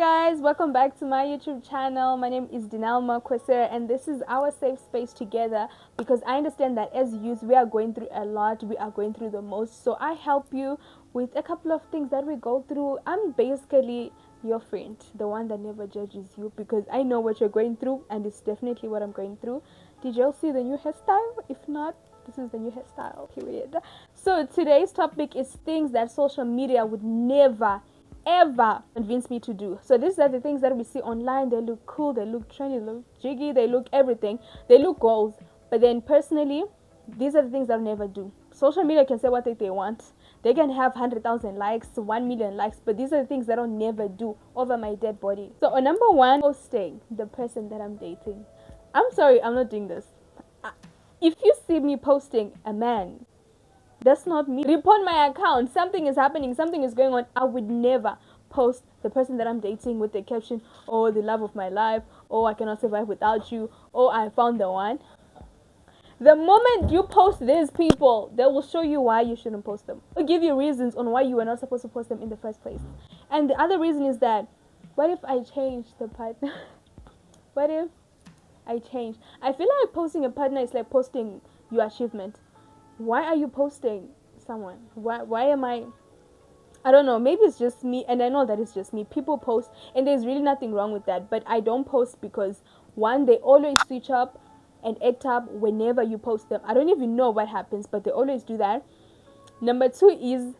guys, welcome back to my YouTube channel. My name is Dinalma Kwesera and this is our safe space together because I understand that as youth we are going through a lot, we are going through the most. So I help you with a couple of things that we go through. I'm basically your friend, the one that never judges you because I know what you're going through and it's definitely what I'm going through. Did y'all see the new hairstyle? If not, this is the new hairstyle, period. So today's topic is things that social media would never ever convince me to do. So these are the things that we see online. They look cool, they look trendy, they look jiggy, they look everything, they look goals. But then personally, these are the things I'll never do. Social media can say what they want. They can have 100,000 likes, 1 million likes, but these are the things that I'll never do over my dead body. So on number one, posting the person that I'm dating. I'm sorry, I'm not doing this. If you see me posting a man, that's not me. Report my account. Something is happening. Something is going on. I would never post the person that I'm dating with the caption, "Oh, the love of my life," "Oh, I cannot survive without you," "Oh, I found the one." The moment you post these people, they will show you why you shouldn't post them. They'll give you reasons on why you were not supposed to post them in the first place. And the other reason is that, what if I change the partner? What if I change? I feel like posting a partner is like posting your achievement. Why are you posting someone? Why am I don't know, maybe it's just me, and I know that it's just me. People post and there's really nothing wrong with that, but I don't post because one, they always switch up and act up whenever you post them. I don't even know what happens, but they always do that. Number two is,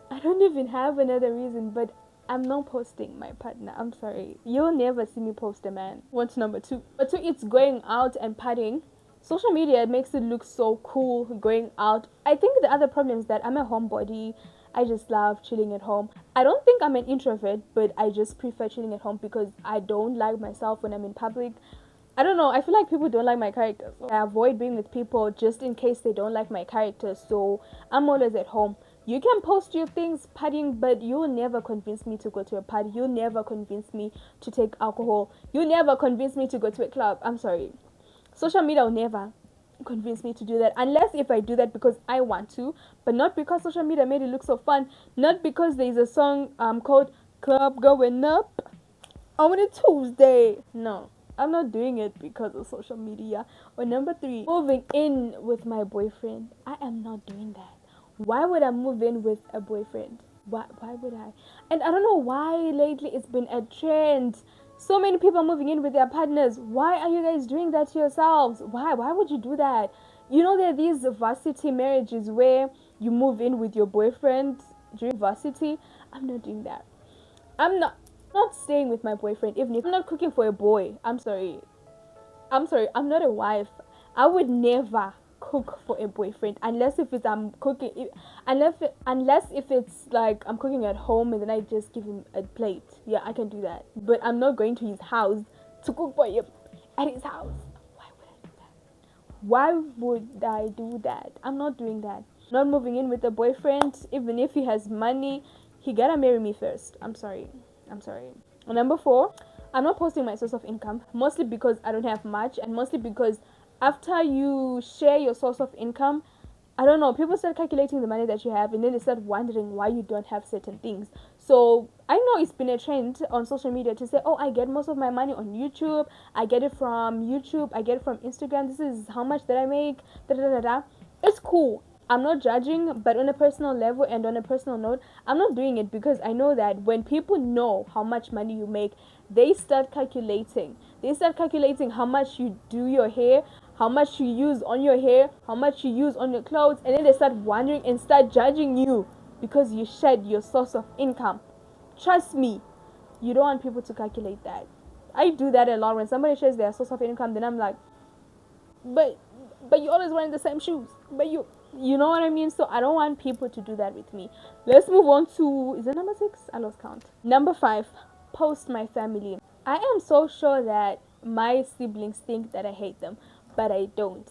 I don't even have another reason, but I'm not posting my partner. I'm sorry, you'll never see me post a man. What's number two? Number two, it's going out and partying. Social media makes it look so cool going out. I think the other problem is that I'm a homebody. I just love chilling at home. I don't think I'm an introvert, but I just prefer chilling at home because I don't like myself when I'm in public. I don't know, I feel like people don't like my character. So I avoid being with people just in case they don't like my character. So I'm always at home. You can post your things partying, but you'll never convince me to go to a party. You'll never convince me to take alcohol. You'll never convince me to go to a club. I'm sorry. Social media will never convince me to do that, unless if I do that because I want to, but not because social media made it look so fun, not because there's a song called "Club Going Up" on a Tuesday. No, I'm not doing it because of social media. Or number three, moving in with my boyfriend. I am not doing that. Why would I move in with a boyfriend? Why would I? And I don't know why lately it's been a trend. So many people are moving in with their partners. Why are you guys doing that to yourselves? Why would you do that? You know, there are these varsity marriages where you move in with your boyfriend during varsity. I'm not doing that. I'm not staying with my boyfriend even if I'm not cooking for a boy. I'm sorry, I'm not a wife. I would never cook for a boyfriend unless if it's I'm cooking unless if it's like I'm cooking at home and then I just give him a plate. Yeah, I can do that, but I'm not going to his house to cook for him at his house. Why would I do that? I'm not doing that. Not moving in with a boyfriend. Even if he has money, he gotta marry me first. I'm sorry. Number four, I'm not posting my source of income, mostly because I don't have much, and mostly because after you share your source of income, I don't know, people start calculating the money that you have and then they start wondering why you don't have certain things. So I know it's been a trend on social media to say, "Oh, I get most of my money on YouTube, I get it from YouTube, I get it from Instagram, this is how much that I make, da da da da." It's cool. I'm not judging, but on a personal level and on a personal note, I'm not doing it because I know that when people know how much money you make, they start calculating. They start calculating how much you do your hair, how much you use on your hair, how much you use on your clothes, and then they start wondering and start judging you because you shared your source of income. Trust me, you don't want people to calculate that. I do that a lot. When somebody shares their source of income, then I'm like, but you always wearing the same shoes, but you know what I mean. So I don't want people to do that with me. Let's move on to, is it number 6? I lost count. Number 5, post my family. I am so sure that my siblings think that I hate them, but I don't.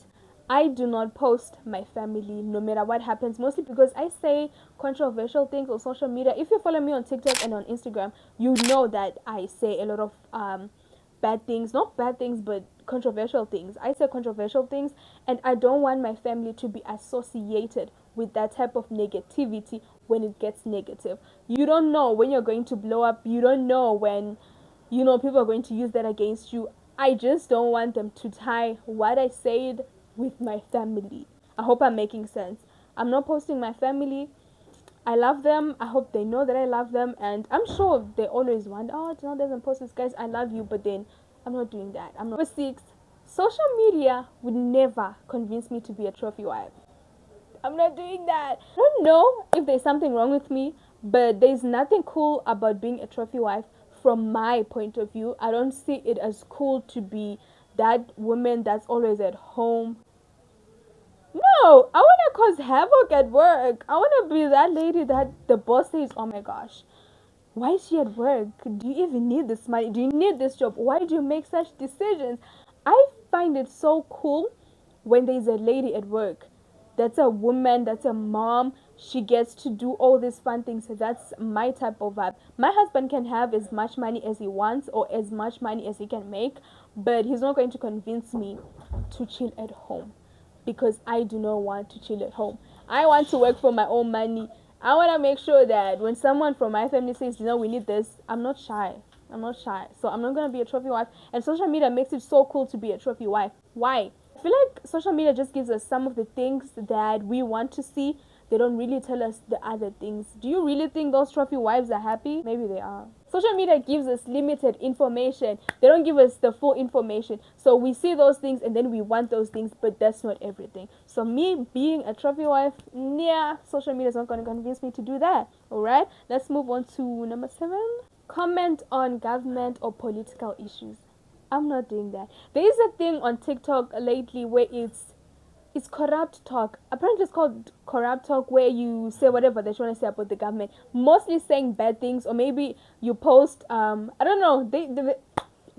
I do not post my family no matter what happens, mostly because I say controversial things on social media. If you follow me on TikTok and on Instagram, you know that I say a lot of bad things, not bad things, but controversial things. I say controversial things, and I don't want my family to be associated with that type of negativity when it gets negative. You don't know when you're going to blow up. You don't know when, people are going to use that against you. I just don't want them to tie what I said with my family. I hope I'm making sense. I'm not posting my family. I love them. I hope they know that I love them, and I'm sure they always want, oh, Janelle doesn't post this, guys. I love you, but then I'm not doing that. I'm not. Number 6, social media would never convince me to be a trophy wife. I'm not doing that. I don't know if there's something wrong with me, but there's nothing cool about being a trophy wife from my point of view. I don't see it as cool to be that woman that's always at home. No, I want to cause havoc at work. I want to be that lady that the boss says, oh my gosh, why is she at work? Do you even need this money? Do you need this job? Why do you make such decisions? I find it so cool when there's a lady at work that's a woman, that's a mom. She gets to do all these fun things. So that's my type of vibe. My husband can have as much money as he wants or as much money as he can make, but he's not going to convince me to chill at home, because I do not want to chill at home. I want to work for my own money. I want to make sure that when someone from my family says, we need this, I'm not shy. I'm not shy. So I'm not going to be a trophy wife. And social media makes it so cool to be a trophy wife. Why? I feel like social media just gives us some of the things that we want to see. They don't really tell us the other things. Do you really think those trophy wives are happy? Maybe they are. Social media gives us limited information. They don't give us the full information. So we see those things and then we want those things, but that's not everything. So me being a trophy wife, social media is not going to convince me to do that. Alright, let's move on to number 7. Comment on government or political issues. I'm not doing that. There is a thing on TikTok lately where it's corrupt talk. Apparently it's called corrupt talk, where you say whatever they want to say about the government, mostly saying bad things, or maybe you post I don't know,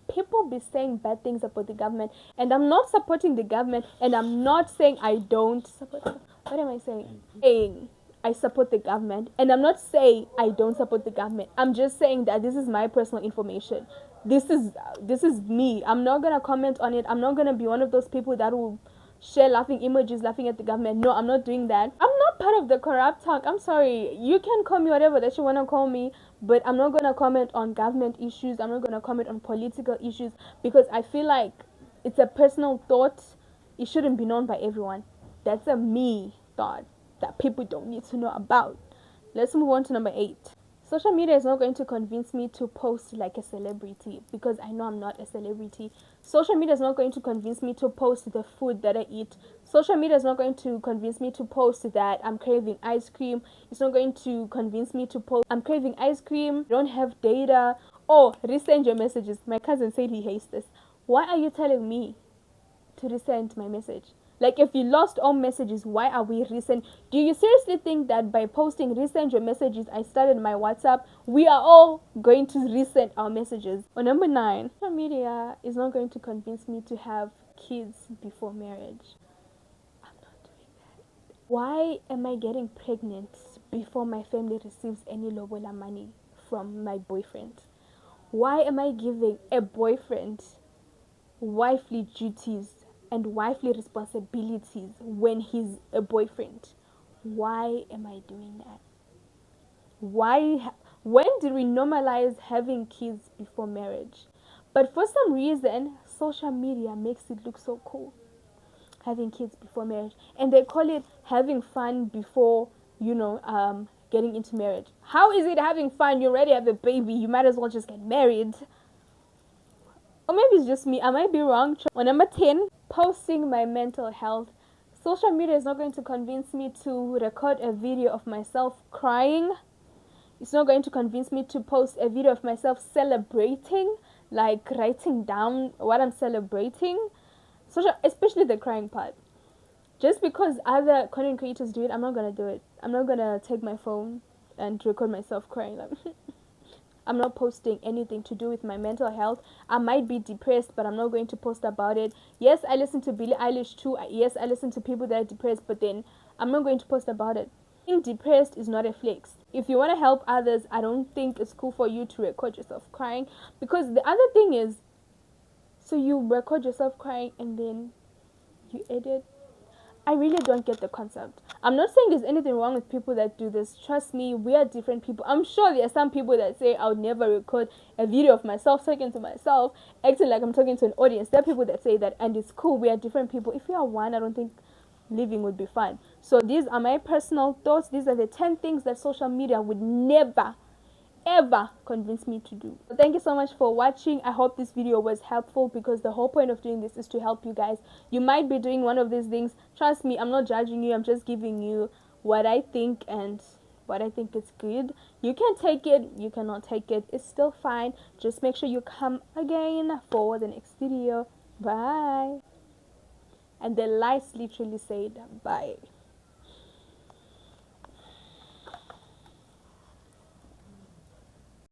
people be saying bad things about the government, and I'm not supporting the government, and I'm not saying I don't support them. What am I saying? I support the government, and I'm not saying I don't support the government. I'm just saying that this is my personal information. This is me. I'm not gonna comment on it. I'm not gonna be one of those people that will share laughing emojis laughing at the government. No, I'm not doing that. I'm not part of the corrupt talk. I'm sorry. You can call me whatever that you want to call me, but I'm not going to comment on government issues. I'm not going to comment on political issues, because I feel like it's a personal thought. It shouldn't be known by everyone. That's a me thought that people don't need to know about. Let's move on to number 8. Social media is not going to convince me to post like a celebrity, because I know I'm not a celebrity. Social media is not going to convince me to post the food that I eat. Social media is not going to convince me to post that I'm craving ice cream. It's not going to convince me to post I'm craving ice cream, don't have data. Oh, resend your messages. My cousin said he hates this. Why are you telling me to resend my message? Like, if you lost all messages, why are we resend? Do you seriously think that by posting resend your messages, I started my WhatsApp, we are all going to resend our messages? Or number 9, social media is not going to convince me to have kids before marriage. I'm not doing that. Why am I getting pregnant before my family receives any lobola money from my boyfriend? Why am I giving a boyfriend wifely duties and wifely responsibilities when he's a boyfriend? Why am I doing that? When did we normalize having kids before marriage? But for some reason, social media makes it look so cool, having kids before marriage, and they call it having fun before getting into marriage. How is it having fun? You already have a baby, you might as well just get married. Or maybe it's just me. I might be wrong. On number 10, posting my mental health. Social media is not going to convince me to record a video of myself crying. It's not going to convince me to post a video of myself celebrating, like writing down what I'm celebrating. Especially the crying part. Just because other content creators do it, I'm not going to do it. I'm not going to take my phone and record myself crying. I'm not posting anything to do with my mental health. I might be depressed, but I'm not going to post about it. Yes, I listen to Billie Eilish too. Yes, I listen to people that are depressed, but then I'm not going to post about it. Being depressed is not a flex. If you want to help others, I don't think it's cool for you to record yourself crying. Because the other thing is, So you record yourself crying and then you edit. I really don't get the concept. I'm not saying there's anything wrong with people that do this. Trust me, we are different people. I'm sure there are some people that say I would never record a video of myself talking to myself, acting like I'm talking to an audience. There are people that say that, and it's cool. We are different people. If you are one, I don't think living would be fun. So these are my personal thoughts. These are the 10 things that social media would never ever convince me to do. So thank you so much for watching. I hope this video was helpful, because the whole point of doing this is to help you guys. You might be doing one of these things. Trust me, I'm not judging you. I'm just giving you what I think and what I think is good. You can take it, you cannot take it. It's still fine. Just make sure you come again for the next video. Bye. And the lights literally said bye.